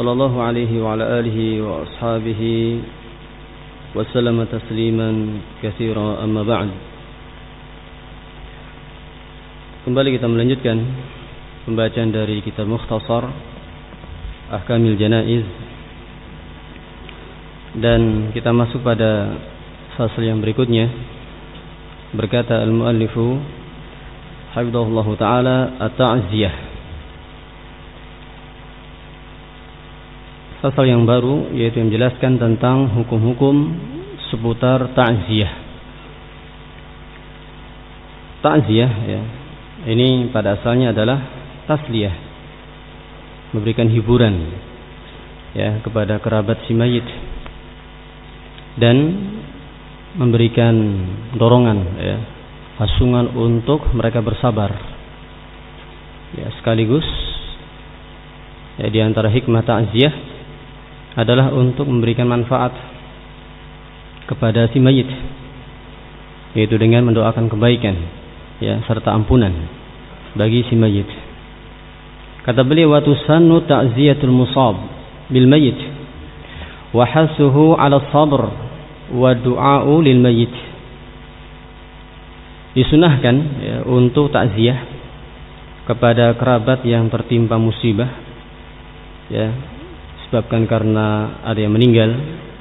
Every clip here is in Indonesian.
sallallahu alaihi wa ala alihi wa ashabihi wa sallama tasliman katsira, amma ba'd. Kembali kita melanjutkan pembacaan dari kitab Mukhtasar Ahkamil Janaiz, dan kita masuk pada fasal yang berikutnya. Berkata al-muallifu hafizahullahu ta'ala, at-ta'ziyah. Fasal yang baru, yaitu menjelaskan tentang hukum-hukum seputar ta'ziyah. Ta'ziyah, ya, ini pada asalnya adalah tasliyah, memberikan hiburan, ya, kepada kerabat si mayit, dan memberikan dorongan, ya, hasungan untuk mereka bersabar, ya, sekaligus, ya, di antara hikmah ta'ziyah adalah untuk memberikan manfaat kepada si mayit, yaitu dengan mendoakan kebaikan, ya, serta ampunan bagi si mayit. Kata beliau, wa tusannu ta'ziyatul musab bil mayit wa hasuhu 'ala sabr wa du'a'u lil mayit. Disunahkan, ya, untuk takziah kepada kerabat yang tertimpa musibah, ya, disebabkan karena ada yang meninggal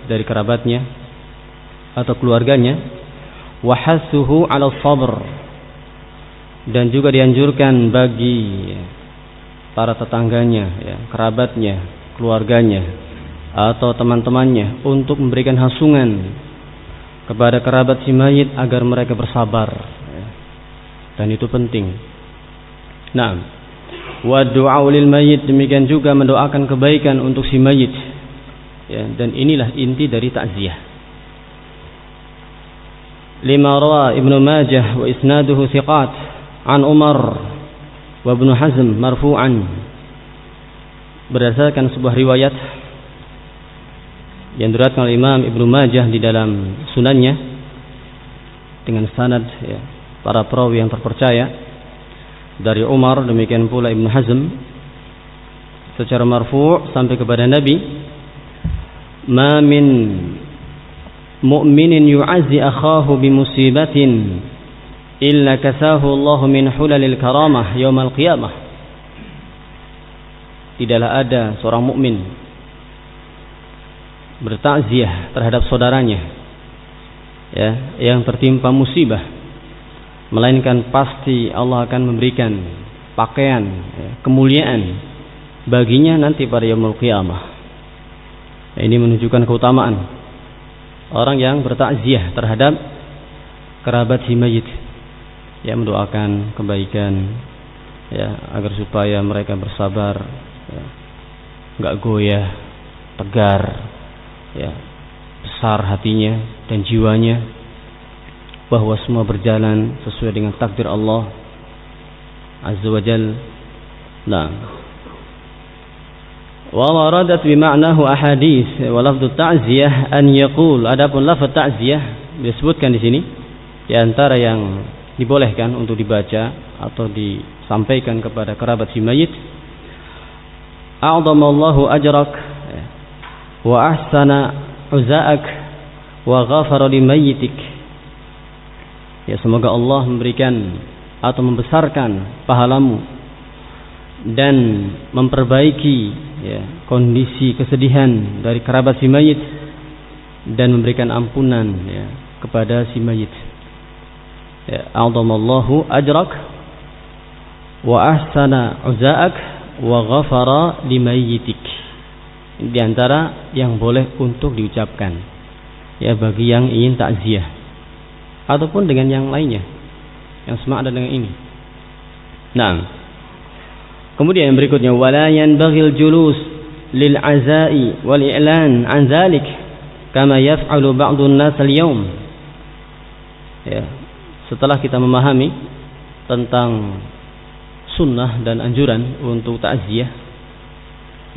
dari kerabatnya atau keluarganya. Wa hasuhu 'ala sabr, dan juga dianjurkan bagi para tetangganya, ya, kerabatnya, keluarganya atau teman-temannya untuk memberikan hasungan kepada kerabat si mayit agar mereka bersabar, ya. Dan itu penting. Nah, wa du'a lil mayit, demikian juga mendoakan kebaikan untuk si mayit, ya, dan inilah inti dari takziah. Lima rawa Ibnu Majah wa isnaduhu thiqat an Umar wa Ibnu Hazm marfu'an, berdasarkan sebuah riwayat yang diriwayatkan oleh Imam Ibnu Majah di dalam sunannya dengan sanad, ya, para perawi yang terpercaya dari Umar, demikian pula Ibnu Hazm secara marfu' sampai kepada Nabi. Ma min mu'minin yu'azzi akhahu bi musibatin illa kasahu Allah min hulalil karamah yaumal qiyamah. Tidaklah ada seorang mukmin bertakziah terhadap saudaranya, ya, yang tertimpa musibah, melainkan pasti Allah akan memberikan pakaian, ya, kemuliaan baginya nanti pada yaumul qiyamah. Ini menunjukkan keutamaan orang yang bertakziah terhadap kerabat si mayit, ya, mendoakan kebaikan, ya, agar supaya mereka bersabar, ya, enggak goyah, tegar, ya, besar hatinya dan jiwanya, bahwa semua berjalan sesuai dengan takdir Allah Azza wa Jalla. Nah, wa waradat bi ma'nahu ahadits wa lafdhu ta'ziyah an yaqul. Adapun lafaz ta'ziyah disebutkan di sini di antara yang dibolehkan untuk dibaca atau disampaikan kepada kerabat si mayit, a'dhamallahu ajrak wa ahsana uzaak wa ghafara li mayyitik. Ya, semoga Allah memberikan atau membesarkan pahalamu dan memperbaiki, ya, kondisi kesedihan dari kerabat si mayit dan memberikan ampunan, ya, kepada si mayit. Ya, a'dhamallahu ajrak wa ahsana uzaak wa ghafara li mayyitik. Ini di antara yang boleh untuk diucapkan, ya, bagi yang ingin takziah ataupun dengan yang lainnya yang semakna dengan ini. Nah, kemudian yang berikutnya, wala yanbaghil julus lil azai wal i'lan an zalik kama yaf'alu ba'dun nas al-yawm. Ya, setelah kita memahami tentang sunnah dan anjuran untuk takziah,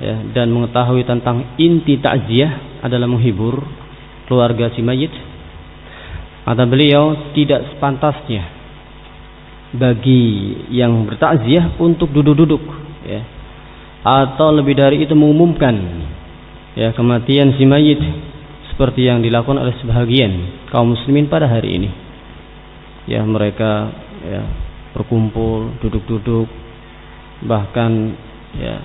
ya, dan mengetahui tentang inti takziah adalah menghibur keluarga si mayit, kata beliau, tidak sepantasnya bagi yang bertakziah untuk duduk-duduk, ya, atau lebih dari itu mengumumkan ya kematian si mayit seperti yang dilakukan oleh sebahagian kaum muslimin pada hari ini. Ya, mereka ya berkumpul, duduk-duduk, bahkan ya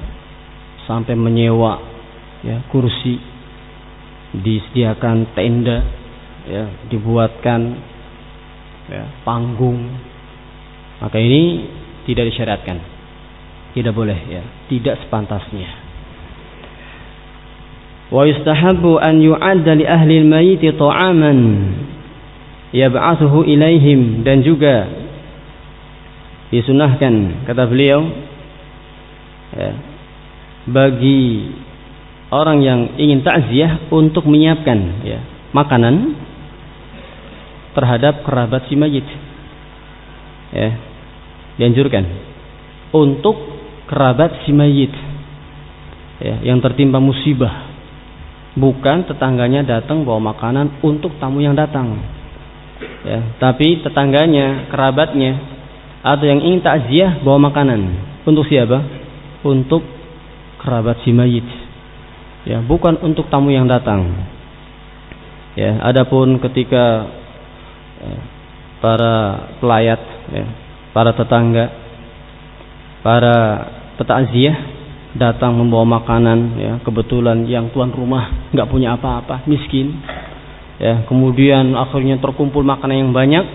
sampai menyewa ya kursi, disediakan tenda, ya dibuatkan ya panggung. Maka ini tidak disyariatkan, tidak boleh ya, tidak sepantasnya. Wa yustahabbu an yu'adda li ahli al-mayyit ta'aman yab'athuhu ilaihim, dan juga disunahkan kata beliau ya, bagi orang yang ingin takziah untuk menyiapkan ya makanan terhadap kerabat si mayit. Ya, dianjurkan untuk kerabat si mayit ya, yang tertimpa musibah, bukan tetangganya datang bawa makanan untuk tamu yang datang ya, tapi tetangganya, kerabatnya atau yang ingin takziah bawa makanan untuk siapa? Untuk kerabat si mayit ya, bukan untuk tamu yang datang ya. Adapun ketika para pelayat ya, para tetangga, para petakziah datang membawa makanan ya, kebetulan yang tuan rumah nggak punya apa-apa, miskin ya, kemudian akhirnya terkumpul makanan yang banyak,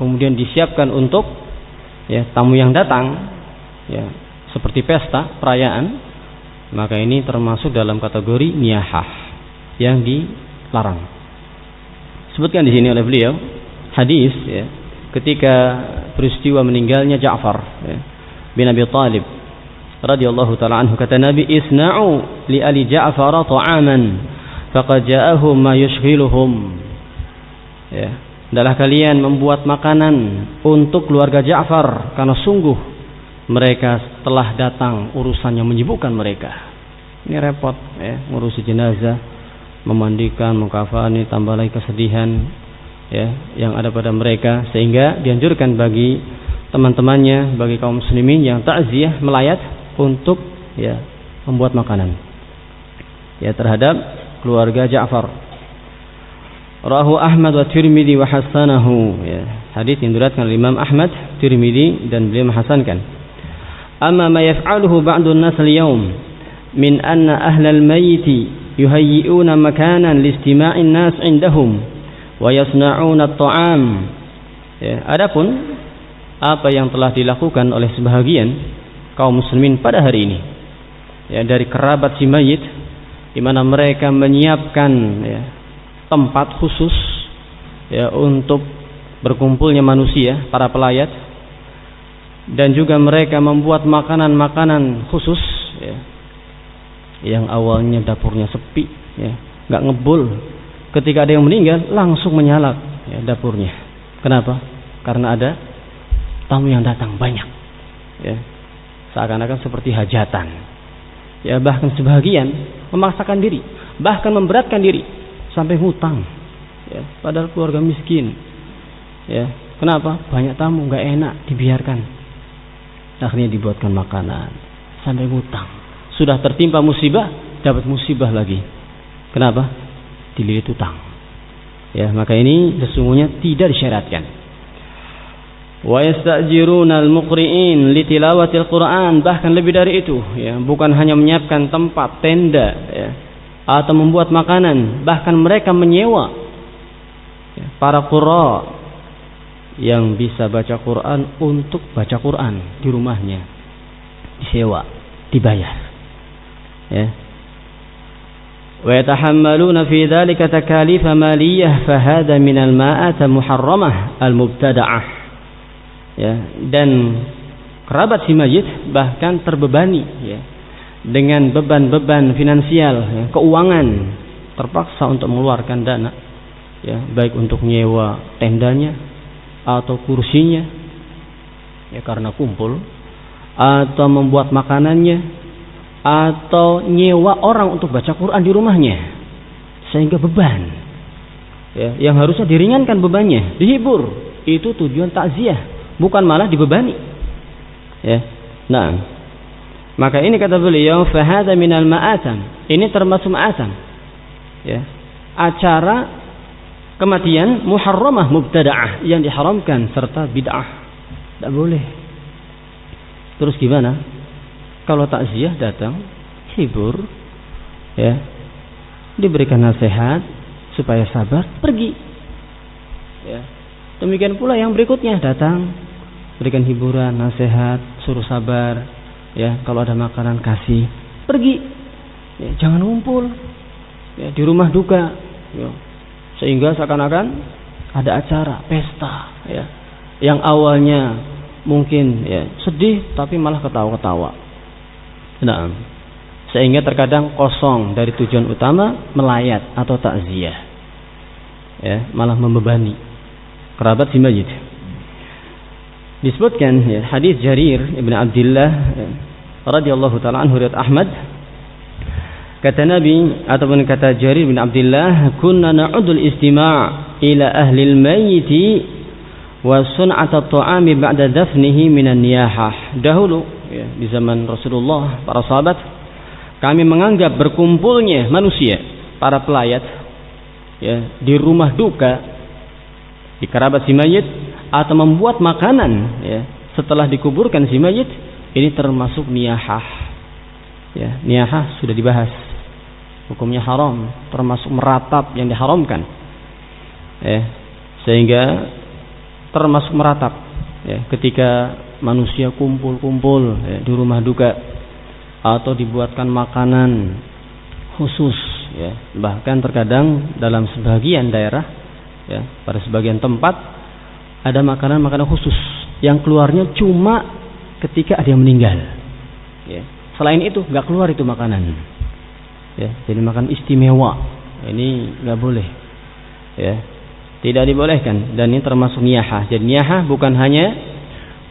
kemudian disiapkan untuk ya tamu yang datang ya, seperti pesta perayaan, maka ini termasuk dalam kategori niyahah yang dilarang. Sebutkan di sini oleh beliau hadis ya, ketika peristiwa meninggalnya Ja'far ya, bin Abi Thalib radhiyallahu taala anhu, kata Nabi, isna'u li ali Ja'far ta'aman faqad ja'ahum ma yushghiluhum ya, adalah kalian membuat makanan untuk keluarga Ja'far karena sungguh mereka telah datang urusan yang menyibukkan mereka. Ini repot ya, ngurusi jenazah, memandikan, mengkafani, tambah lagi kesedihan ya yang ada pada mereka, sehingga dianjurkan bagi teman-temannya, bagi kaum muslimin yang takziah melayat untuk ya membuat makanan ya terhadap keluarga Ja'far. Rahu Ahmad wa Tirmidzi wa hasanahu ya, hadis yang diriwayatkan oleh Imam Ahmad, Tirmidzi, dan beliau menghasankan. Amma ma yaf'aluhu ba'du an-nas al-yawm min anna ahlal mayyit yuhayyi'una makanan li istima'in nas 'indahum wa yasna'una at-ta'am ya, adapun apa yang telah dilakukan oleh sebahagian kaum muslimin pada hari ini ya, dari kerabat si mayit, di mana mereka menyiapkan ya tempat khusus ya untuk berkumpulnya manusia, para pelayat, dan juga mereka membuat makanan-makanan khusus ya, yang awalnya dapurnya sepi ya, nggak ngebul, ketika ada yang meninggal langsung menyala ya dapurnya. Kenapa? Karena ada tamu yang datang banyak ya, seakan-akan seperti hajatan ya. Bahkan sebagian memaksakan diri, bahkan memberatkan diri sampai hutang ya, padahal keluarga miskin ya. Kenapa? Banyak tamu, nggak enak dibiarkan, akhirnya dibuatkan makanan sampai hutang. Sudah tertimpa musibah, dapat musibah lagi. Kenapa? Dililit hutang ya. Maka ini sesungguhnya tidak disyariatkan. Wa yastajiruna al-muqri'in li tilawatil Qur'an, bahkan lebih dari itu ya, bukan hanya menyiapkan tempat tenda ya, atau membuat makanan, bahkan mereka menyewa ya, para qurra yang bisa baca Quran untuk baca Quran di rumahnya, disewa, dibayar ya. Wa yatahammaluna fi dzalika takalif maliyah fa hadha min al-ma'at muharramah al-mubtada'ah ya. Dan kerabat si mayit bahkan terbebani ya dengan beban-beban finansial ya, keuangan, terpaksa untuk mengeluarkan dana ya, baik untuk nyewa tendanya atau kursinya ya karena kumpul, atau membuat makanannya, atau nyewa orang untuk baca Quran di rumahnya, sehingga beban ya, yang harusnya diringankan bebannya, dihibur. Itu tujuan takziah, bukan malah dibebani ya. Nah, Maka ini kata beliau, fahada minal ma'atam. Ini termasuk ma'atam. Ya. Acara kematian muharramah mubtada'ah, yang diharamkan serta bid'ah. Tidak boleh. Terus gimana? Kalau takziah datang, hibur, ya, diberikan nasihat supaya sabar, pergi. Ya. Demikian pula yang berikutnya datang, berikan hiburan, nasihat, suruh sabar. Ya, kalau ada makanan kasih, pergi. Ya, jangan ngumpul. Ya, di rumah duka. Ya. Sehingga seakan-akan ada acara pesta. Ya. Yang awalnya mungkin ya sedih, tapi malah ketawa-ketawa. Nah, sehingga terkadang kosong dari tujuan utama melayat atau takziah. Ya, malah membebani kerabat si mayit. Disebutkan ya, hadis Jarir ibn Abdullah ya, radhiyallahu taala anhu riwayat Ahmad, kata Nabi ataupun kata Jarir bin Abdullah, kunna na'udul istima' ila ahli al-mayyit wa sun'at at-ta'ami ba'da dafnihi minan niyahah. Dahulu ya, di zaman Rasulullah, para sahabat, kami menganggap berkumpulnya manusia, para pelayat ya, di rumah duka, di kerabat si mayit, atau membuat makanan ya, setelah dikuburkan si mayit, ini termasuk niyahah. Ya, niyahah sudah dibahas, hukumnya haram, termasuk meratap yang diharamkan. Ya, sehingga termasuk meratap ya, ketika manusia kumpul-kumpul ya, di rumah duka, atau dibuatkan makanan khusus ya. Bahkan terkadang dalam sebagian daerah ya, pada sebagian tempat ada makanan-makanan khusus yang keluarnya cuma ketika ada yang meninggal. Ya. Selain itu nggak keluar itu makanan. Ya, jadi makan istimewa. Ini nggak boleh. Ya, tidak dibolehkan. Dan ini termasuk niyahah. Jadi niyahah bukan hanya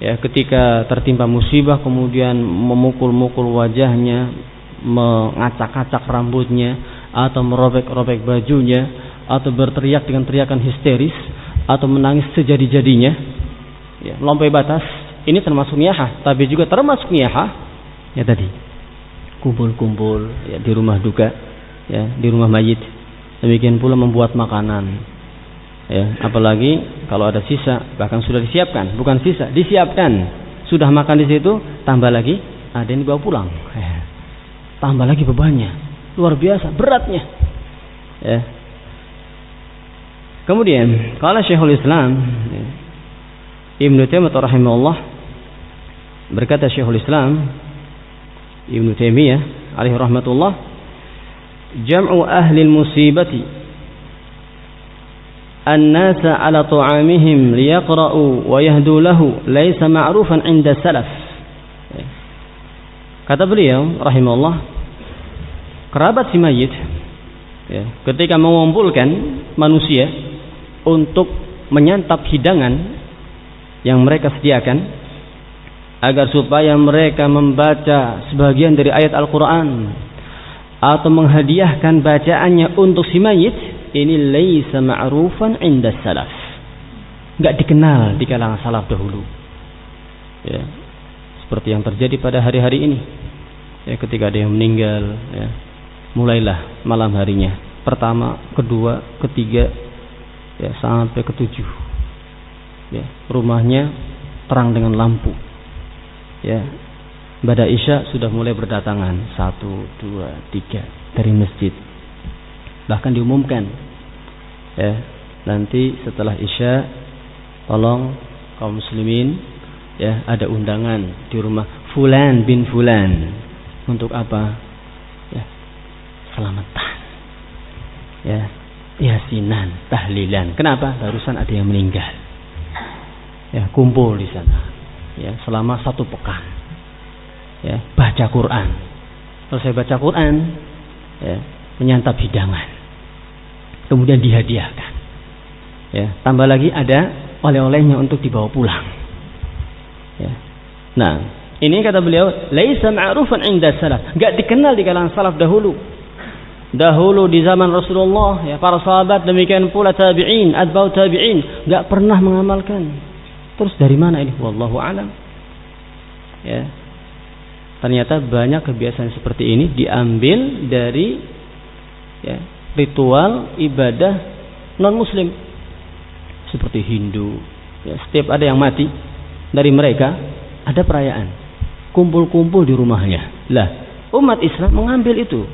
ya ketika tertimpa musibah kemudian memukul-mukul wajahnya, mengacak-acak rambutnya, atau merobek-robek bajunya, atau berteriak dengan teriakan histeris, atau menangis sejadi-jadinya ya, melampaui batas. Ini termasuk niyahah. Tapi juga termasuk niyahah ya tadi, kumpul-kumpul ya, di rumah duka ya, di rumah mayit. Demikian pula membuat makanan ya, apalagi kalau ada sisa, bahkan sudah disiapkan, bukan sisa, disiapkan, sudah makan di situ, tambah lagi ada yang dibawa pulang ya. Tambah lagi bebannya, luar biasa beratnya ya. Kemudian kalau Syekhul Islam Ibnu Taimiyah rahimahullah, berkata Syekhul Islam Ibnu Taimiyah alaihi rahmatullah, jam'u ahli musibati an-nasa ala ta'amihim liyaqra'u wa yahdu lahu laisa ma'rufan 'inda salaf. Kata beliau rahimahullah, kerabat si mayit ya, ketika mengumpulkan manusia untuk menyantap hidangan yang mereka sediakan, agar supaya mereka membaca sebagian dari ayat Al-Quran atau menghadiahkan bacaannya untuk si mayit, ini laisa ma'rufan 'inda salaf, enggak dikenal di kalangan salaf dahulu ya, seperti yang terjadi pada hari-hari ini ya, ketika ada yang meninggal ya, mulailah malam harinya, pertama, kedua, ketiga ya, sampai ketujuh ya, rumahnya terang dengan lampu ya. Pada Isya sudah mulai berdatangan 1, 2, 3 dari masjid. Bahkan diumumkan ya, nanti setelah Isya tolong kaum muslimin ya, ada undangan di rumah Fulan bin Fulan. Untuk apa? Ya, selamatan ya, yasinan, tahlilan. Kenapa? Barusan ada yang meninggal ya, kumpul di sana ya, selama 1 pekan ya, baca Quran. Selesai baca Quran ya, menyantap hidangan, kemudian dihadiahkan ya, tambah lagi ada oleh-olehnya untuk dibawa pulang ya. Nah, ini kata beliau laisa ma'rufan 'inda salaf, enggak dikenal di kalangan salaf dahulu di zaman Rasulullah ya, para sahabat, demikian pula tabi'in, atba'ut tabi'in, enggak pernah mengamalkan. Terus dari mana ini? Wallahu a'lam ya. Ternyata banyak kebiasaan seperti ini diambil dari ritual ibadah non muslim seperti Hindu. Setiap ada yang mati dari mereka ada perayaan, kumpul-kumpul di rumahnya. Lah, umat Islam mengambil itu,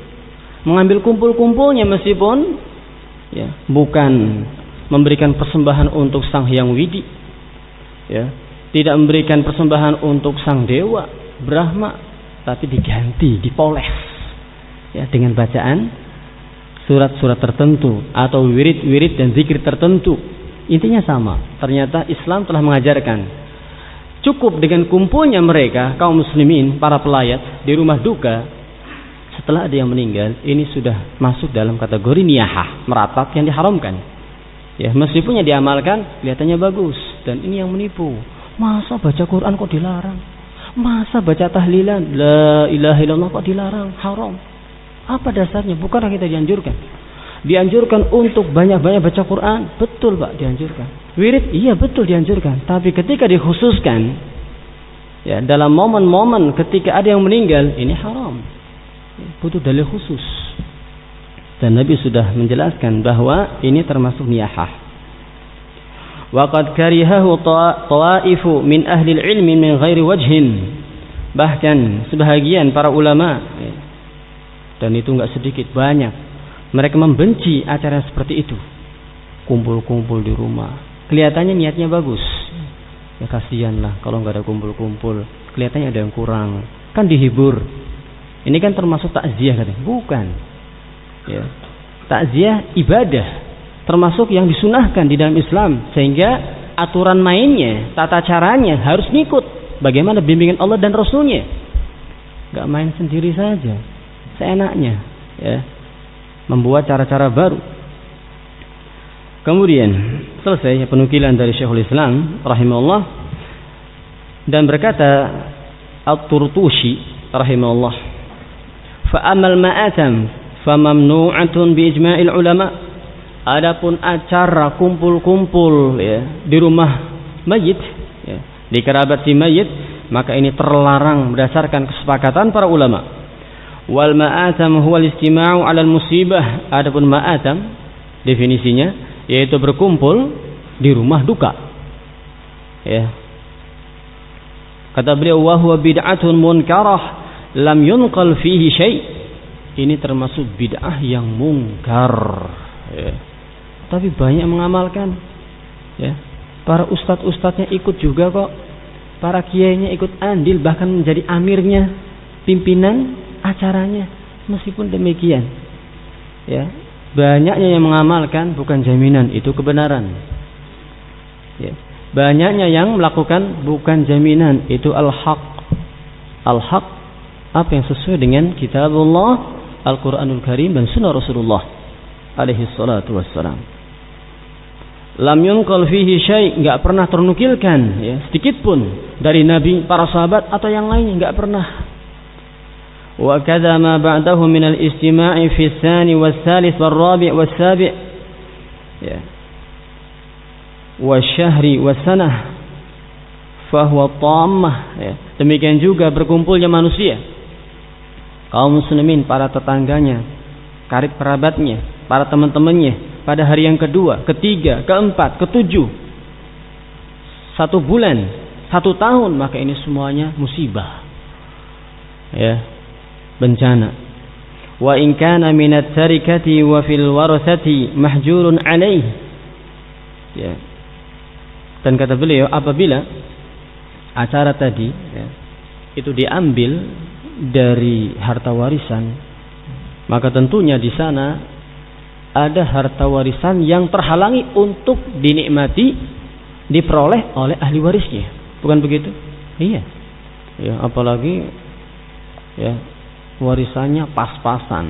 mengambil kumpul-kumpulnya meskipun bukan memberikan persembahan untuk Sang Hyang Widi, tidak memberikan persembahan untuk sang dewa Brahma, tapi diganti, dipoles dengan bacaan surat-surat tertentu atau wirid-wirid dan zikir tertentu. Intinya sama. Ternyata Islam telah mengajarkan cukup dengan kumpulnya mereka kaum muslimin, para pelayat di rumah duka setelah ada yang meninggal. Ini sudah masuk dalam kategori niyahah, meratap yang diharamkan. Meskipun yang diamalkan kelihatannya bagus, dan ini yang menipu. Masa baca Quran kok dilarang? Masa baca tahlilan la ilaha illallah kok dilarang? Haram. Apa dasarnya? Bukankah kita dianjurkan? Dianjurkan untuk banyak-banyak baca Quran. Betul Pak, dianjurkan. Wirid, iya betul dianjurkan. Tapi ketika dikhususkan dalam momen-momen ketika ada yang meninggal, ini haram. Butuh dalil khusus. Dan Nabi sudah menjelaskan bahwa ini termasuk niyahah. Waqad karihahu ta'ifu min ahli ilmi min ghairi wajhin. Bahkan sebahagian para ulama, dan itu enggak sedikit, banyak, mereka membenci acara seperti itu. Kumpul-kumpul di rumah, kelihatannya niatnya bagus. Kasihanlah kalau enggak ada kumpul-kumpul, kelihatannya ada yang kurang. Kan dihibur. Ini kan termasuk takziah katanya. Bukan. Takziah ibadah, termasuk yang disunahkan di dalam Islam, sehingga aturan mainnya, tata caranya harus ngikut bagaimana bimbingan Allah dan Rasulnya. Gak main sendiri saja seenaknya, membuat cara-cara baru. Kemudian selesai penukilan dari Syekhul Islam rahimahullah, dan berkata At-Turtushi rahimahullah, fa amal ma'atam fa mamnu'atun bi ijma'il ulama. Adapun acara kumpul-kumpul di rumah mayit, di kerabat si mayit, maka ini terlarang berdasarkan kesepakatan para ulama. Wal ma'atam huwa al-istima'u 'ala al-musibah. Adapun ma'atam definisinya yaitu berkumpul di rumah duka. Kata beliau, wa huwa bid'atun munkarah lam yunqal fihi syai'. Ini termasuk bid'ah yang mungkar. Tapi banyak mengamalkan. Para ustadz-ustadznya ikut juga kok. Para kiainya ikut andil, bahkan menjadi amirnya, pimpinan acaranya. Meskipun demikian, banyaknya yang mengamalkan bukan jaminan itu kebenaran. Banyaknya yang melakukan bukan jaminan itu al-haq. Al-haq apa yang sesuai dengan kitabullah, Al-Quranul Karim, dan sunnah Rasulullah alaihi salatu wassalam. Lam yunqal fihi syai', enggak pernah ternukilkan sedikit pun dari Nabi, para sahabat atau yang lainnya, enggak pernah. Wa kadza ma ba'dahu min al-istima'i fi tsani was-salis war-rabi' was-sabi' wa syahri was-sanah fa huwa tammah. Demikian juga berkumpulnya manusia, kaum muslimin, para tetangganya, karib kerabatnya, para teman-temannya, pada hari yang kedua, ketiga, keempat, ketujuh, 1 bulan, 1 tahun, maka ini semuanya musibah, bencana. Wa in kana minat tarikati wa fil warasati mahjurun alaih. Dan kata beliau, apabila acara tadi itu diambil dari harta warisan, maka tentunya di sana ada harta warisan yang terhalangi untuk dinikmati, diperoleh oleh ahli warisnya. Bukan begitu? Iya. Apalagi warisannya pas-pasan.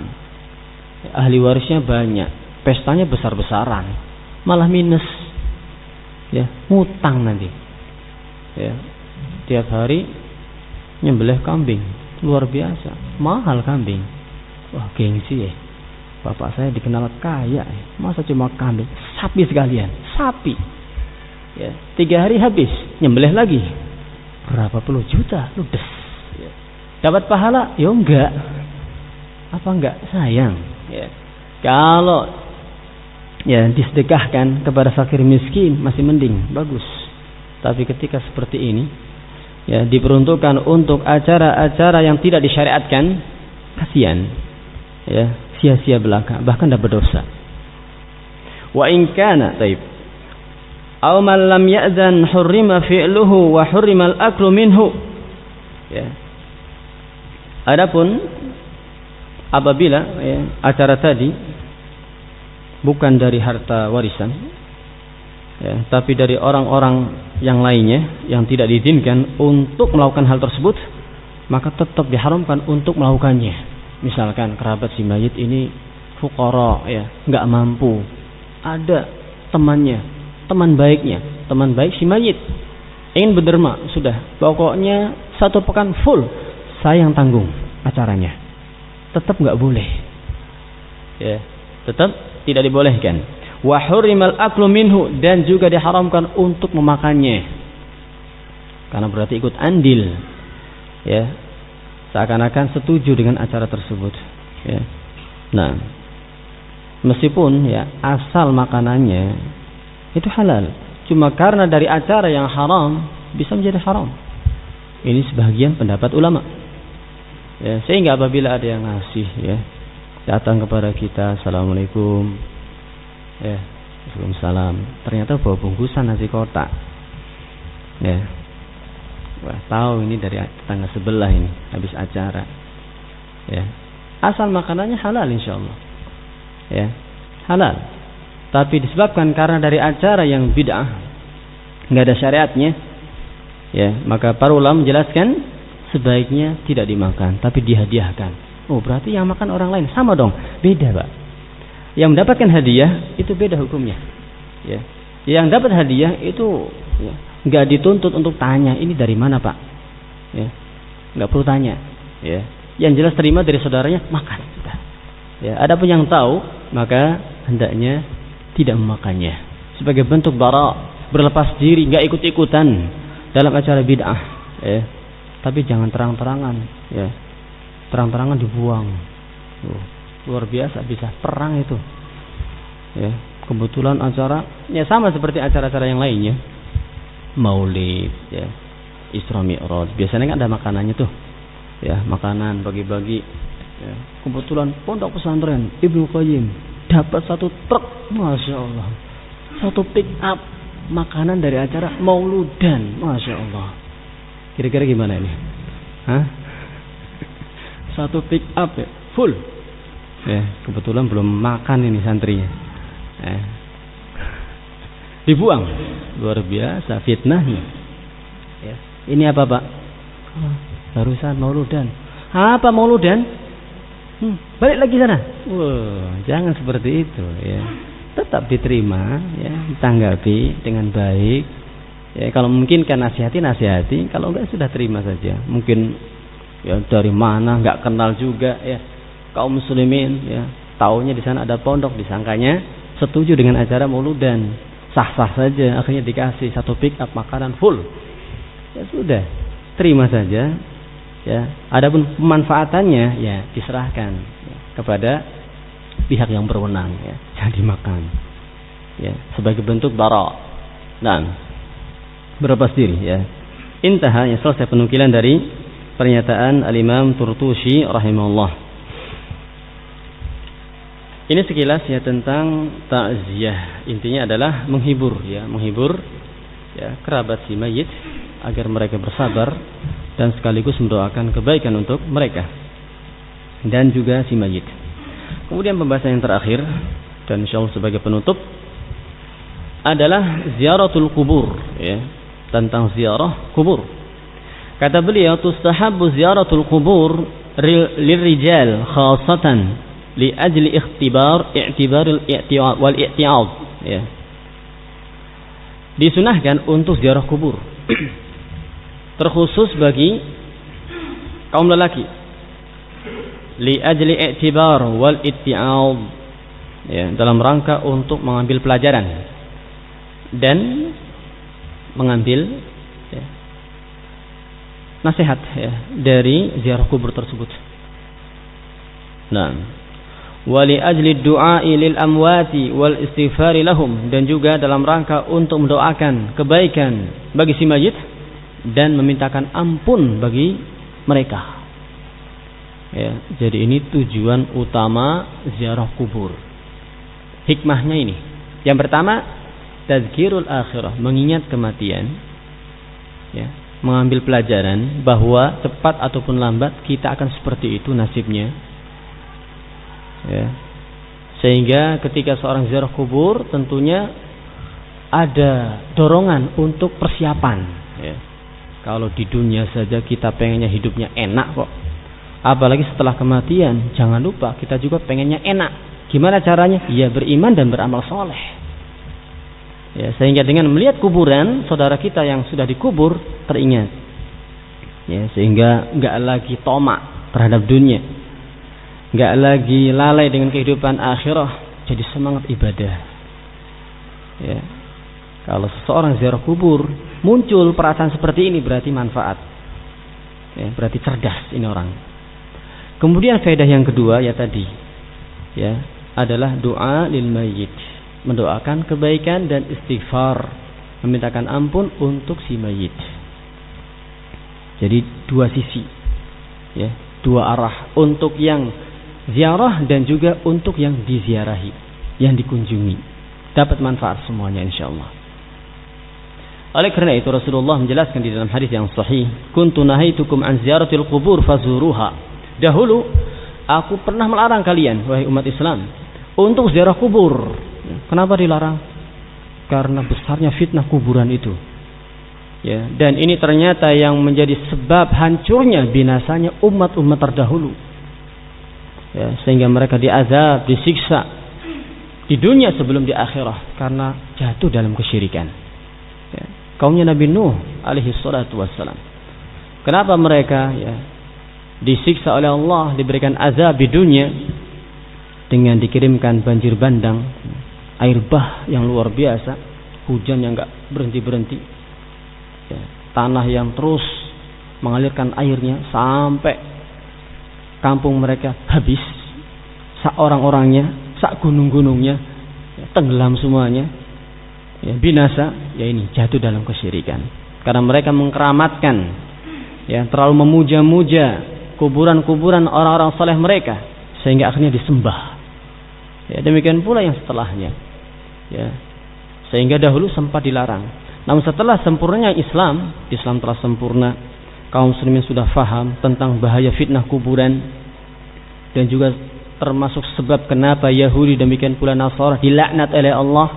Ahli warisnya banyak, pestanya besar-besaran, malah minus. Ngutang nanti. Tiap hari nyembelih kambing, luar biasa, mahal kambing. Wah, gengsi Bapak saya dikenal kaya, masa cuma kambing, sapi sekalian, sapi. 3 hari habis, nyembelih lagi, berapa puluh juta, ludes. Dapat pahala? Ya enggak. Apa enggak? Sayang. Ya. Kalau ya disedekahkan kepada fakir miskin masih mending, bagus. Tapi ketika seperti ini, ya diperuntukkan untuk acara-acara yang tidak disyariatkan, kasihan. Ya, sia-sia belaka, bahkan dapat dosa. Wa in kana taib aw man lam ya'zan hurrima fi'luhu wa hurrima al-aklu minhu. Ya. Adapun apabila ya, acara tadi bukan dari harta warisan, ya, tapi dari orang-orang yang lainnya yang tidak diizinkan untuk melakukan hal tersebut, maka tetap diharamkan untuk melakukannya. Misalkan kerabat si mayit ini fuqara, ya, nggak mampu, ada temannya, teman baik si mayit ingin berderma, sudah, pokoknya 1 pekan full saya yang tanggung acaranya, tetap nggak boleh, ya, tetap tidak dibolehkan. Wa hurrimal aklu minhu, dan juga diharamkan untuk memakannya, karena berarti ikut andil, ya, seakan-akan setuju dengan acara tersebut, ya. Nah, meskipun ya asal makanannya itu halal, cuma karena dari acara yang haram bisa menjadi haram. Ini sebagian pendapat ulama. Ya, sehingga apabila ada yang ngasih, ya, datang kepada kita, assalamualaikum, ya, waalaikumsalam, ternyata bawa bungkusan nasi kotak, ya, wah, tahu ini dari tetangga sebelah ini habis acara, ya, asal makanannya halal insyaallah, ya, halal. Tapi disebabkan karena dari acara yang bid'ah, nggak ada syariatnya, ya, maka para ulama menjelaskan sebaiknya tidak dimakan, tapi dihadiahkan. Oh, berarti yang makan orang lain, sama dong, beda, Pak. Yang mendapatkan hadiah itu beda hukumnya, ya. Yang dapat hadiah itu ya, nggak dituntut untuk tanya ini dari mana, Pak, ya, nggak perlu tanya, ya. Yang jelas terima dari saudaranya, makan, sudah. Ya, adapun yang tahu maka hendaknya tidak memakannya sebagai bentuk bara, berlepas diri, nggak ikut-ikutan dalam acara bid'ah, ya. Tapi jangan terang-terangan, ya, terang-terangan dibuang. Luar biasa, bisa perang itu, ya. Kebetulan acara ya sama seperti acara-acara yang lainnya, maulid, ya, Isra Mi'raj, biasanya kan ada makanannya tuh, ya, makanan bagi-bagi, ya. Kebetulan pondok pesantren Ibnu Qayyim dapat 1 truk, masya Allah, 1 pick up makanan dari acara mauludan, masya Allah. Kira-kira gimana ini? Hah? 1 pick up, ya, full. Ya, kebetulan belum makan ini santrinya. Dibuang. Luar biasa fitnahnya. Ya. Ini apa, Pak? Barusan mauludan. Apa mauludan? Balik lagi sana. Wah, jangan seperti itu, ya. Tetap diterima, ya, ditanggapi dengan baik. Ya, kalau mungkin kan nasihati, kalau enggak sudah terima saja. Mungkin ya dari mana enggak kenal juga, ya. Kaum muslimin, ya, taunya di sana ada pondok, disangkanya setuju dengan acara mauludan, sah-sah saja, akhirnya dikasih 1 pick up makanan full. Ya sudah, terima saja, ya. Adapun pemanfaatannya ya diserahkan, ya, kepada pihak yang berwenang, ya, jangan dimakan, ya, sebagai bentuk bara. Nah, berlepas diri, ya. Intaha, yang selesai penukilan dari pernyataan Al-Imam Turtusi rahimahullah. Ini sekilas ya tentang takziah. Intinya adalah menghibur, ya, menghibur, ya, kerabat si mayit agar mereka bersabar dan sekaligus mendoakan kebaikan untuk mereka dan juga si mayit. Kemudian pembahasan yang terakhir dan insyaallah sebagai penutup adalah ziaratul kubur, ya, tentang ziarah kubur. Kata beliau, tustahabbu ziaratul kubur lirrijal khassatan li ajli i'tibar wal i'tiad, ya. Disunahkan untuk ziarah kubur terkhusus bagi kaum lelaki, li ajli i'tibar wal i'tiad, ya, dalam rangka untuk mengambil pelajaran dan mengambil, ya, nasihat ya dari ziarah kubur tersebut. Nah, wali ajli du'ai lil amwati wal istighfari lahum, dan juga dalam rangka untuk mendoakan kebaikan bagi si mayit dan memintakan ampun bagi mereka. Ya, jadi ini tujuan utama ziarah kubur. Hikmahnya ini. Yang pertama, tazkirul akhirah, mengingat kematian. Ya, mengambil pelajaran bahwa cepat ataupun lambat kita akan seperti itu nasibnya. Ya. Sehingga ketika seorang ziarah kubur tentunya ada dorongan untuk persiapan. Ya. Kalau di dunia saja kita pengennya hidupnya enak kok, apalagi setelah kematian, jangan lupa kita juga pengennya enak. Gimana caranya? Ya beriman dan beramal soleh. Ya, sehingga dengan melihat kuburan saudara kita yang sudah dikubur teringat. Ya, sehingga nggak lagi tomak terhadap dunia, nggak lagi lalai dengan kehidupan akhirah, jadi semangat ibadah. Ya. Kalau seseorang ziarah kubur muncul perasaan seperti ini, berarti manfaat. Ya, berarti cerdas ini orang. Kemudian faedah yang kedua ya tadi, ya, adalah doa lil mayyit, mendoakan kebaikan dan istighfar, memintakan ampun untuk si mayit. Jadi dua sisi, ya, dua arah, untuk yang ziarah dan juga untuk yang diziarahi, yang dikunjungi, dapat manfaat semuanya insyaallah. Oleh karena itu Rasulullah menjelaskan di dalam hadis yang sahih, kuntu nahaitukum an ziyaratil qubur fazuruha. Dahulu aku pernah melarang kalian wahai umat Islam untuk ziarah kubur. Kenapa dilarang? Karena besarnya fitnah kuburan itu. Ya, dan ini ternyata yang menjadi sebab hancurnya, binasanya umat-umat terdahulu. Ya, sehingga mereka diazab, disiksa di dunia sebelum di akhirat karena jatuh dalam kesyirikan. Ya, kaumnya Nabi Nuh alaihi salatu wassalam. Kenapa mereka disiksa oleh Allah, diberikan azab di dunia dengan dikirimkan banjir bandang, air bah yang luar biasa, hujan yang enggak berhenti-berhenti, ya, tanah yang terus mengalirkan airnya sampai kampung mereka habis, sak orang-orangnya, sak gunung-gunungnya, ya, tenggelam semuanya, ya, binasa. Ya, ini jatuh dalam kesyirikan karena mereka mengkeramatkan, ya, terlalu memuja-muja kuburan-kuburan orang-orang saleh mereka sehingga akhirnya disembah. Ya, demikian pula yang setelahnya. Ya, sehingga dahulu sempat dilarang. Namun setelah sempurnanya Islam telah sempurna, kaum muslimin sudah faham tentang bahaya fitnah kuburan, dan juga termasuk sebab kenapa Yahudi demikian pula Nasara dilaknat oleh Allah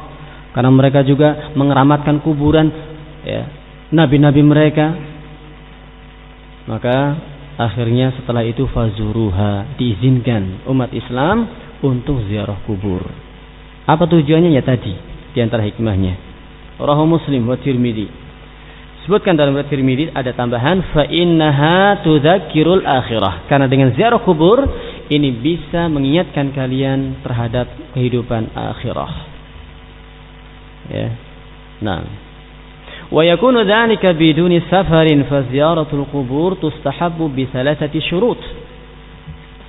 karena mereka juga mengeramatkan kuburan, ya, nabi-nabi mereka. Maka akhirnya setelah itu fazuruha, diizinkan umat Islam untuk ziarah kubur. Apa tujuannya? Ya tadi di antara hikmahnya. Rawahu Muslim wa Tirmidzi. Sebutkan dalam riwayat Tirmidzi ada tambahan fa innaha tudzakirul akhirah. Karena dengan ziarah kubur ini bisa mengingatkan kalian terhadap kehidupan akhirah. Ya. Nah, wa yakunu dzalika biduni safarin fa ziyaratul qubur tustahabbu bi thalathati syurut.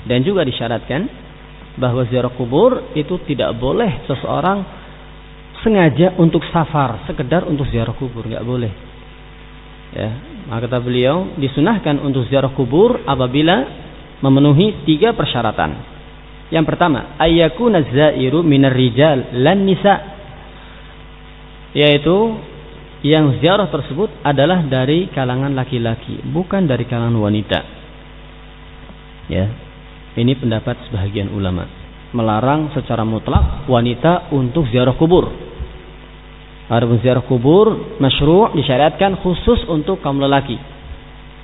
Dan juga disyaratkan bahwa ziarah kubur itu tidak boleh seseorang sengaja untuk safar, sekedar untuk ziarah kubur, enggak boleh. Ya, maka kata beliau disunahkan untuk ziarah kubur apabila memenuhi 3 persyaratan. Yang pertama, ayyakuna zairu minar rijal lan nisa, yaitu yang ziarah tersebut adalah dari kalangan laki-laki, bukan dari kalangan wanita. Ya, ini pendapat sebahagian ulama, melarang secara mutlak wanita untuk ziarah kubur. Adapun ziarah kubur masyru', disyariatkan khusus untuk kaum lelaki.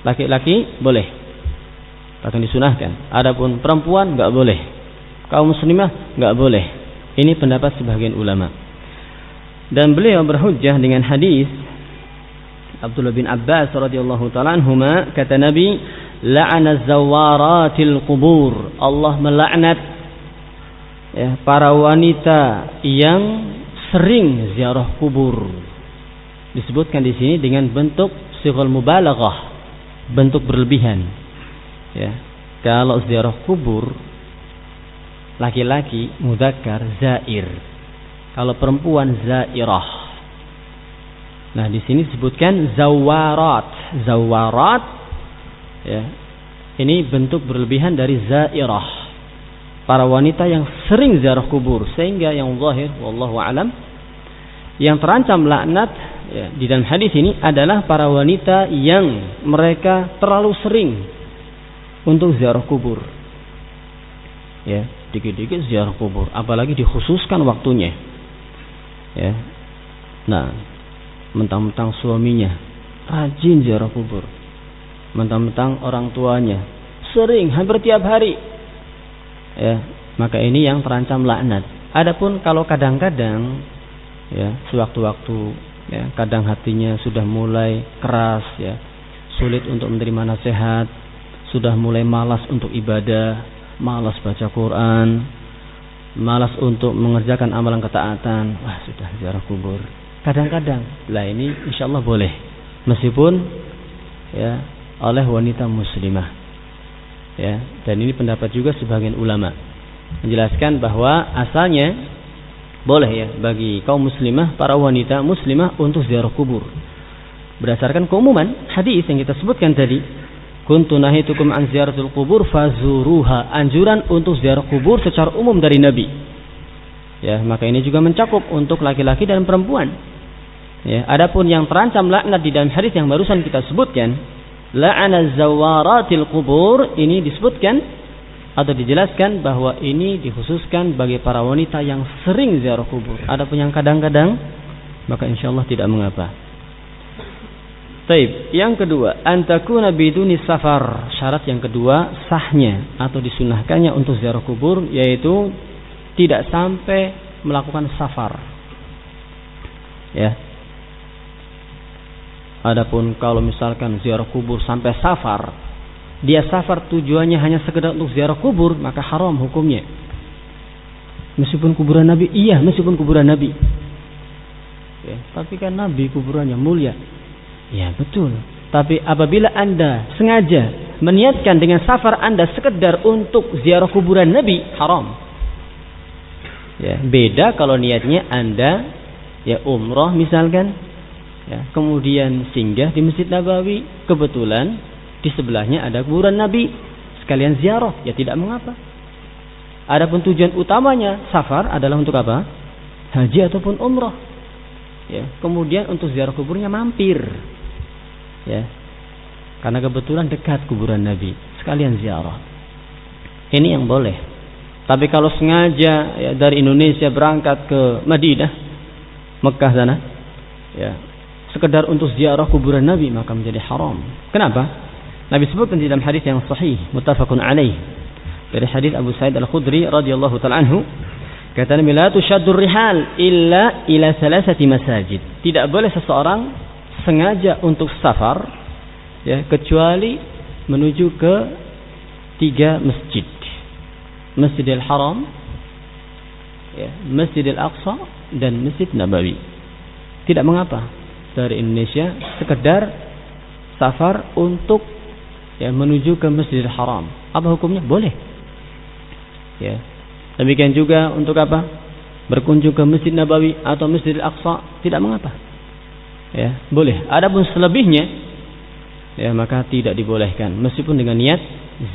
Laki-laki boleh, bahkan disunahkan. Adapun perempuan enggak boleh. Kaum muslimah enggak boleh. Ini pendapat sebahagian ulama. Dan beliau berhujjah dengan hadis Abdullah bin Abbas radhiyallahu ta'ala anhuma, kata Nabi, la'ana zawaratil qubur, Allah melaknat, ya, para wanita yang sering ziarah kubur. Disebutkan di sini dengan bentuk sighal mubalaghah, bentuk berlebihan. Ya. Kalau ziarah kubur laki-laki mudzakkar zair. Kalau perempuan zairah. Nah, di sini disebutkan zawarat. Zawarat ya. Ini bentuk berlebihan dari zairah. Para wanita yang sering ziarah kubur, sehingga yang zahir wallahu alam yang terancam laknat ya, di dalam hadis ini adalah para wanita yang mereka terlalu sering untuk ziarah kubur. Ya, dikit-dikit ziarah kubur, apalagi dikhususkan waktunya. Ya. Nah, mentang-mentang suaminya rajin ziarah kubur, mentang-mentang orang tuanya sering hampir tiap hari, ya, maka ini yang terancam laknat. Adapun kalau kadang-kadang, ya, sewaktu-waktu, ya, kadang hatinya sudah mulai keras, ya, sulit untuk menerima nasihat, sudah mulai malas untuk ibadah, malas baca Quran, malas untuk mengerjakan amalan ketaatan, wah sudah ziarah kubur. Kadang-kadang, lah ini insya Allah boleh, meskipun ya oleh wanita muslimah. Ya, dan ini pendapat juga sebagian ulama menjelaskan bahwa asalnya boleh ya bagi kaum muslimah, para wanita muslimah untuk ziarah kubur. Berdasarkan keumuman hadis yang kita sebutkan tadi, kuntu nahitukum an ziyaratul qubur fazuruha, anjuran untuk ziarah kubur secara umum dari Nabi. Ya, maka ini juga mencakup untuk laki-laki dan perempuan. Ya, adapun yang terancam laknat di dalam hadis yang barusan kita sebutkan, la'ana zawaratil qubur, ini disebutkan atau dijelaskan bahwa ini dikhususkan bagi para wanita yang sering ziarah kubur. Adapun yang kadang-kadang, maka insyaallah tidak mengapa. Baik, yang kedua, antakuna biduni safar. Syarat yang kedua, sahnya atau disunahkannya untuk ziarah kubur, yaitu tidak sampai melakukan safar. Ya. Adapun kalau misalkan ziarah kubur sampai safar, dia safar tujuannya hanya sekedar untuk ziarah kubur, maka haram hukumnya. Meskipun kuburan Nabi, iya, meskipun kuburan Nabi. Ya, tapi kan Nabi kuburannya mulia. Ya betul. Tapi apabila Anda sengaja meniatkan dengan safar Anda sekedar untuk ziarah kuburan Nabi, haram. Ya, beda kalau niatnya Anda ya umrah misalkan, ya, kemudian singgah di Masjid Nabawi, kebetulan di sebelahnya ada kuburan Nabi, sekalian ziarah, ya tidak mengapa. Adapun tujuan utamanya safar adalah untuk apa? Haji ataupun umrah. Ya, kemudian untuk ziarah kuburnya mampir. Ya. Karena kebetulan dekat kuburan Nabi, sekalian ziarah. Ini yang boleh. Tapi kalau sengaja ya, dari Indonesia berangkat ke Madinah, Mekah sana, ya, sekedar untuk ziarah kuburan Nabi, maka menjadi haram. Kenapa? Nabi sebutkan di dalam hadis yang sahih, muttafaqun alaih, dari hadis Abu Sa'id Al-Khudri radhiyallahu ta'ala anhu, kata Nabi, la tushaddur rihal illa ila salasati masajid. Tidak boleh seseorang sengaja untuk safar, ya, kecuali menuju ke 3 masjid. Masjidil Haram, ya, Masjidil Aqsa, dan Masjid Nabawi. Tidak mengapa dari Indonesia sekedar safar untuk ya menuju ke Masjidil Haram. Apa hukumnya? Boleh. Ya. Demikian juga untuk apa? Berkunjung ke Masjid Nabawi atau Masjidil Aqsa, tidak mengapa. Ya, boleh. Adapun selebihnya, ya, maka tidak dibolehkan meskipun dengan niat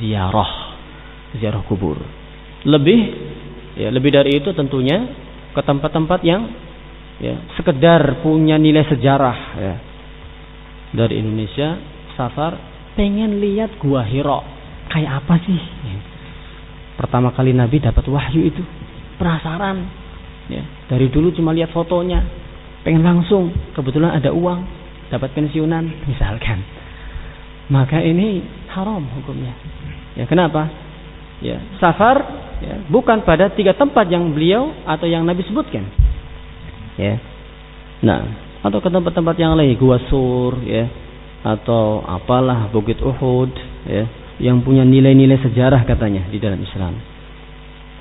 ziarah kubur. Lebih dari itu tentunya ke tempat-tempat yang ya sekedar punya nilai sejarah, ya. Dari Indonesia safar pengen lihat Gua Hira, kayak apa sih? Ya. Pertama kali Nabi dapat wahyu itu, penasaran. Ya. Dari dulu cuma lihat fotonya, pengen langsung. Kebetulan ada uang, dapat pensiunan, misalkan. Maka ini haram hukumnya. Ya, kenapa? Ya, safar ya, bukan pada 3 tempat yang beliau atau yang Nabi sebutkan. Ya. Nah, atau ke tempat-tempat yang lain, Gua Sur, ya, atau apalah Bukit Uhud, ya, yang punya nilai-nilai sejarah katanya di dalam Islam.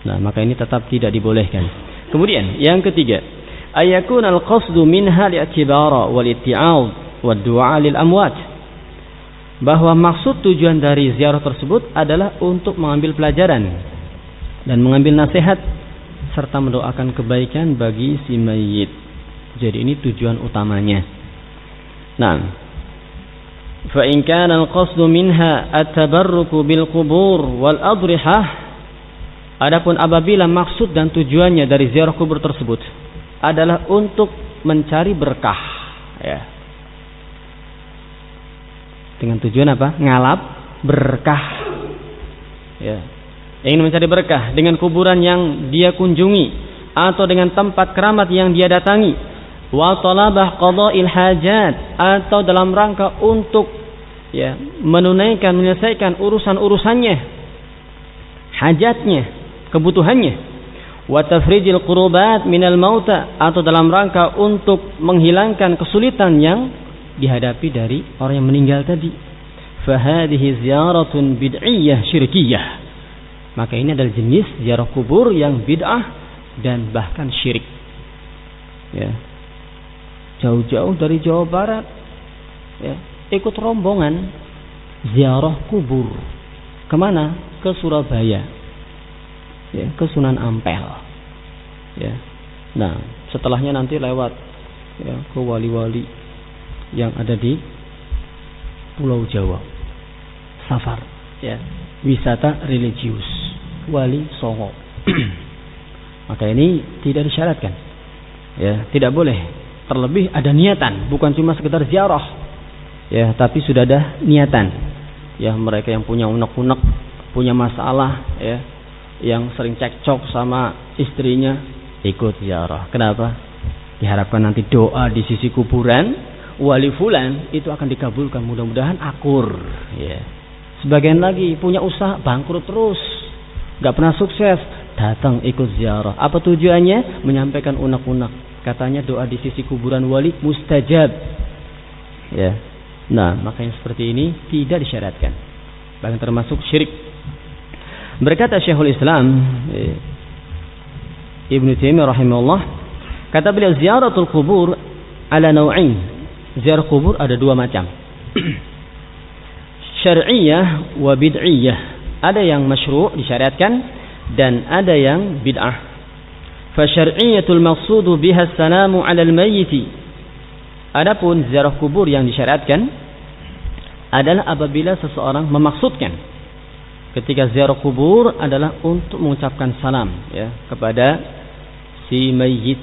Nah, maka ini tetap tidak dibolehkan. Kemudian yang ketiga, ayakun al-qasdu minha li'tibara wal itti'ad wad du'a lil amwat. bahwa maksud tujuan dari ziarah tersebut adalah untuk mengambil pelajaran dan mengambil nasihat serta mendoakan kebaikan bagi si mayit. Jadi ini tujuan utamanya. Nah, fa in kana al-qasdu minha at-tabarruku bil qubur wal adrihah, adapun apabila maksud dan tujuannya dari ziarah kubur tersebut adalah untuk mencari berkah, ya. Dengan tujuan apa? Ngalap berkah. Ya. Ingin mencari berkah dengan kuburan yang dia kunjungi atau dengan tempat keramat yang dia datangi. Wa talabah qada'il hajat, atau dalam rangka untuk ya menunaikan, menyelesaikan urusan-urusannya, hajatnya, kebutuhannya. Wa tafrijil qurubat minal mauta, atau dalam rangka untuk menghilangkan kesulitan yang dihadapi dari orang yang meninggal tadi. Fahadhihi ziyaratun bid'iyyah syirkiyah. Maka ini adalah jenis ziarah kubur yang bid'ah dan bahkan syirik. Ya. Jauh-jauh dari Jawa Barat, ya, ikut rombongan ziarah kubur. Kemana? Ke Surabaya, ya, ke Sunan Ampel. Ya. Nah, setelahnya nanti lewat ya, ke wali-wali yang ada di Pulau Jawa, safar, ya, wisata religius, Wali Songo. Maka ini tidak disyaratkan, ya, tidak boleh. Terlebih ada niatan, bukan cuma sekedar ziarah, ya, tapi sudah ada niatan, ya. Mereka yang punya unek-unek, punya masalah, ya, yang sering cekcok sama istrinya, ikut ziarah. Kenapa? Diharapkan nanti doa di sisi kuburan wali fulan itu akan dikabulkan, mudah-mudahan akur, ya. Sebagian lagi punya usaha bangkrut terus, nggak pernah sukses, datang ikut ziarah. Apa tujuannya? Menyampaikan unek-unek. Katanya doa di sisi kuburan wali mustajab, ya. Nah, makanya seperti ini tidak disyaratkan, bahkan termasuk syirik. Berkata Syekhul Islam Ibnu Taimiyah rahimahullah, kata beliau, ziaratul kubur ala naw'ain. Ziarah kubur ada dua macam. Syar'iyyah wa bid'iyyah. Ada yang masyru' disyariatkan dan ada yang bid'ah. Fa syar'iyyatul maqsudu biha as-salamu 'ala al-mayyit. Adapun ziarah kubur yang disyariatkan adalah apabila seseorang memaksudkan ketika ziarah kubur adalah untuk mengucapkan salam, ya, kepada si mayyit,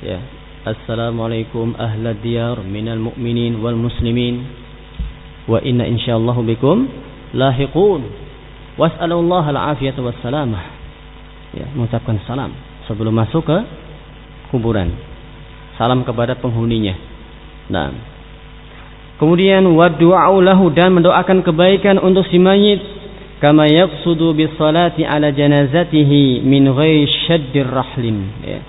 ya. Assalamualaikum ahlad diyar minal mu'minin wal muslimin wa inna insyaallahu bikum lahiqun was'alullaha al-afiyata wassalamah, ya, mengucapkan salam sebelum masuk ke kuburan, salam kepada penghuninya. Nah, kemudian wa du'a'u lahu, dan mendoakan kebaikan untuk si mayit, kama yaqsudu bis salati ala janazatihi min ghairi syaddir rahlin, ya.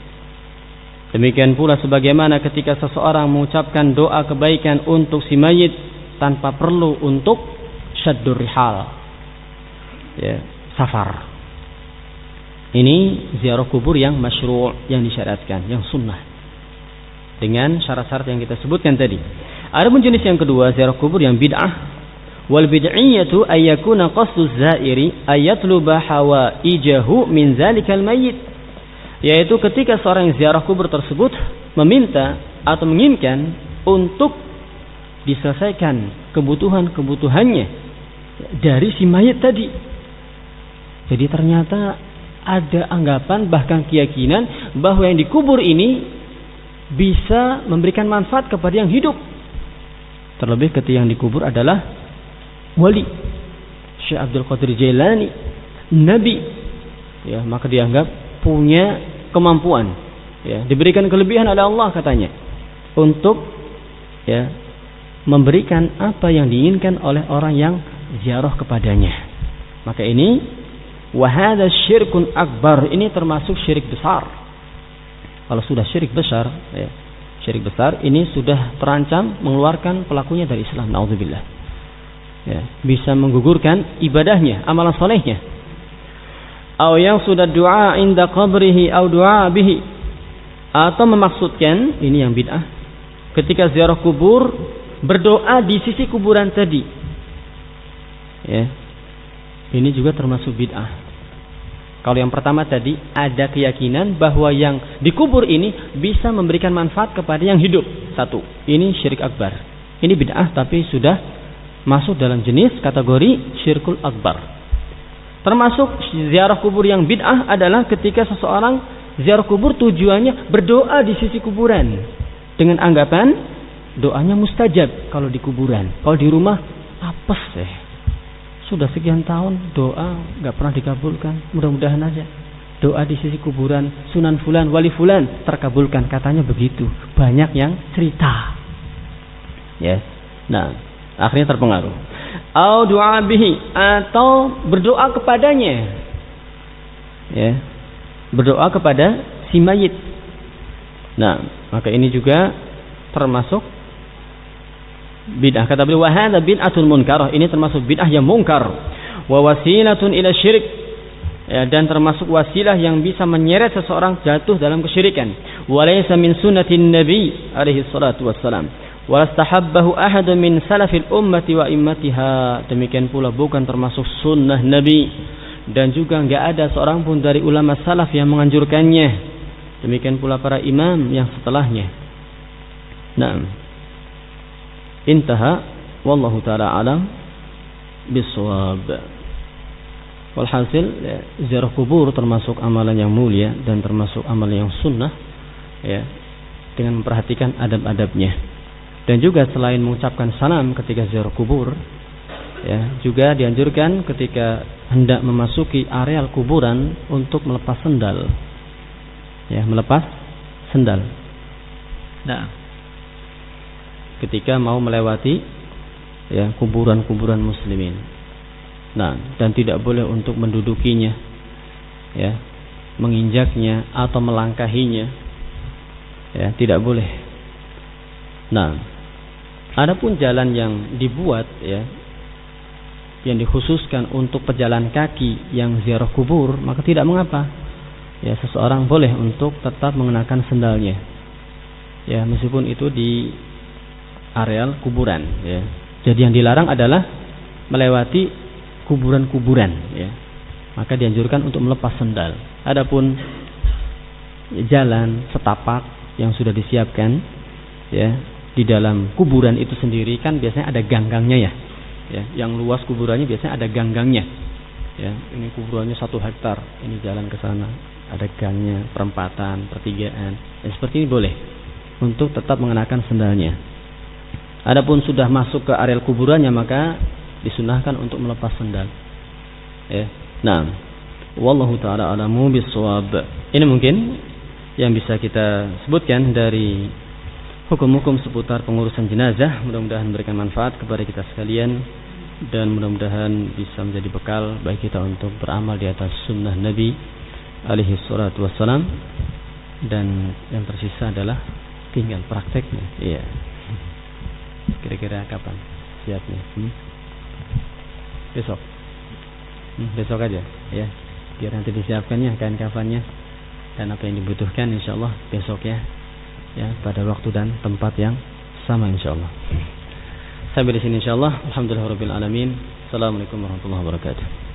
Demikian pula sebagaimana ketika seseorang mengucapkan doa kebaikan untuk si mayit tanpa perlu untuk syaddur rihal, ya, safar. Ini ziarah kubur yang masyru', yang disyariatkan, yang sunnah, dengan syarat-syarat yang kita sebutkan tadi. Ada pun jenis yang kedua, ziarah kubur yang bid'ah. Wal bid'iyyatu ay yakuna qasdu zairi ayatluba hawaijahu min zalikal mayyit, yaitu ketika seorang yang ziarah kubur tersebut meminta atau menginginkan untuk diselesaikan kebutuhan-kebutuhannya dari si mayit tadi. Jadi ternyata ada anggapan, bahkan keyakinan, bahwa yang dikubur ini bisa memberikan manfaat kepada yang hidup. Terlebih ketika yang dikubur adalah wali, Syekh Abdul Qadir Jailani, nabi, ya, maka dianggap punya kemampuan, ya, diberikan kelebihan oleh Allah katanya untuk, ya, memberikan apa yang diinginkan oleh orang yang ziarah kepadanya. Maka ini wahada syirkun akbar, ini termasuk syirik besar. Kalau sudah syirik besar, ya, syirik besar ini sudah terancam mengeluarkan pelakunya dari Islam, naudzubillah, ya, bisa menggugurkan ibadahnya, amalan solehnya. Atau yang sudah doa inda qabrihi atau doa bihi, atau memaksudkan, ini yang bid'ah, ketika ziarah kubur berdoa di sisi kuburan tadi, ya, ini juga termasuk bid'ah. Kalau yang pertama tadi ada keyakinan bahwa yang dikubur ini bisa memberikan manfaat kepada yang hidup. Satu, ini syirik akbar. Ini bid'ah tapi sudah masuk dalam jenis kategori syirkul akbar. Termasuk ziarah kubur yang bid'ah adalah ketika seseorang ziarah kubur tujuannya berdoa di sisi kuburan dengan anggapan doanya mustajab kalau di kuburan. Kalau di rumah apes deh. Sudah sekian tahun doa nggak pernah dikabulkan. Mudah-mudahan aja doa di sisi kuburan Sunan Fulan, Wali Fulan terkabulkan. Katanya begitu. Banyak yang cerita. Yes. Nah, akhirnya terpengaruh. Au du'a bihi, atau berdoa kepadanya. Ya. Berdoa kepada si mayit. Nah, maka ini juga termasuk bid'ah. Kata beliau, wa hadza bid'atun munkarah. Ini termasuk bid'ah yang mungkar. Wa wasilatun ila syirik. Ya, dan termasuk wasilah yang bisa menyeret seseorang jatuh dalam kesyirikan. Wa laysa min sunnatin nabi alaihi salatu wassalam. Wa lastahabbahu ahadun min salafil ummati wa immatiha. Demikian pula bukan termasuk sunnah nabi, dan juga enggak ada seorang pun dari ulama salaf yang menganjurkannya. Demikian pula para imam yang setelahnya. Naam. Intaha wallahu taala alam bisawab. Walhasil ziarah kubur termasuk amalan yang mulia dan termasuk amalan yang sunnah, ya, dengan memperhatikan adab-adabnya. Dan juga selain mengucapkan salam ketika ziarah kubur, ya, juga dianjurkan ketika hendak memasuki areal kuburan untuk melepas sendal. Ya, melepas sendal. Nah, ketika mau melewati, ya, kuburan-kuburan muslimin. Nah, dan tidak boleh untuk mendudukinya, ya, menginjaknya atau melangkahinya. Ya, tidak boleh. Nah, adapun jalan yang dibuat, ya, yang dikhususkan untuk pejalan kaki yang ziarah kubur, maka tidak mengapa. Ya, seseorang boleh untuk tetap mengenakan sendalnya. Ya, meskipun itu di areal kuburan, ya. Jadi yang dilarang adalah melewati kuburan-kuburan, ya. Maka dianjurkan untuk melepas sendal. Adapun jalan setapak yang sudah disiapkan, ya, di dalam kuburan itu sendiri kan biasanya ada gang-gangnya, ya. Ya, yang luas kuburannya biasanya ada gang-gangnya. Ya, ini kuburannya 1 hektar, ini jalan ke sana, ada gangnya, perempatan, pertigaan. Ya, seperti ini boleh untuk tetap mengenakan sendalnya. Adapun sudah masuk ke areal kuburannya maka disunahkan untuk melepas sendal. Ya. Nah, wallahu taala alamu bissawab. Ini mungkin yang bisa kita sebutkan dari hukum-hukum seputar pengurusan jenazah. Mudah-mudahan memberikan manfaat kepada kita sekalian dan mudah-mudahan bisa menjadi bekal bagi kita untuk beramal di atas sunnah Nabi alaihi salatu wassalam. Dan yang tersisa adalah tinggal prakteknya. Iya. Kira-kira kapan siapnya? Besok. Besok aja, ya. Biar nanti disiapkannya kain kafannya dan apa yang dibutuhkan insyaallah besok, ya. Ya, pada waktu dan tempat yang sama insyaallah. Sampai di sini insyaallah. Alhamdulillahirabbil alamin. Assalamualaikum warahmatullahi wabarakatuh.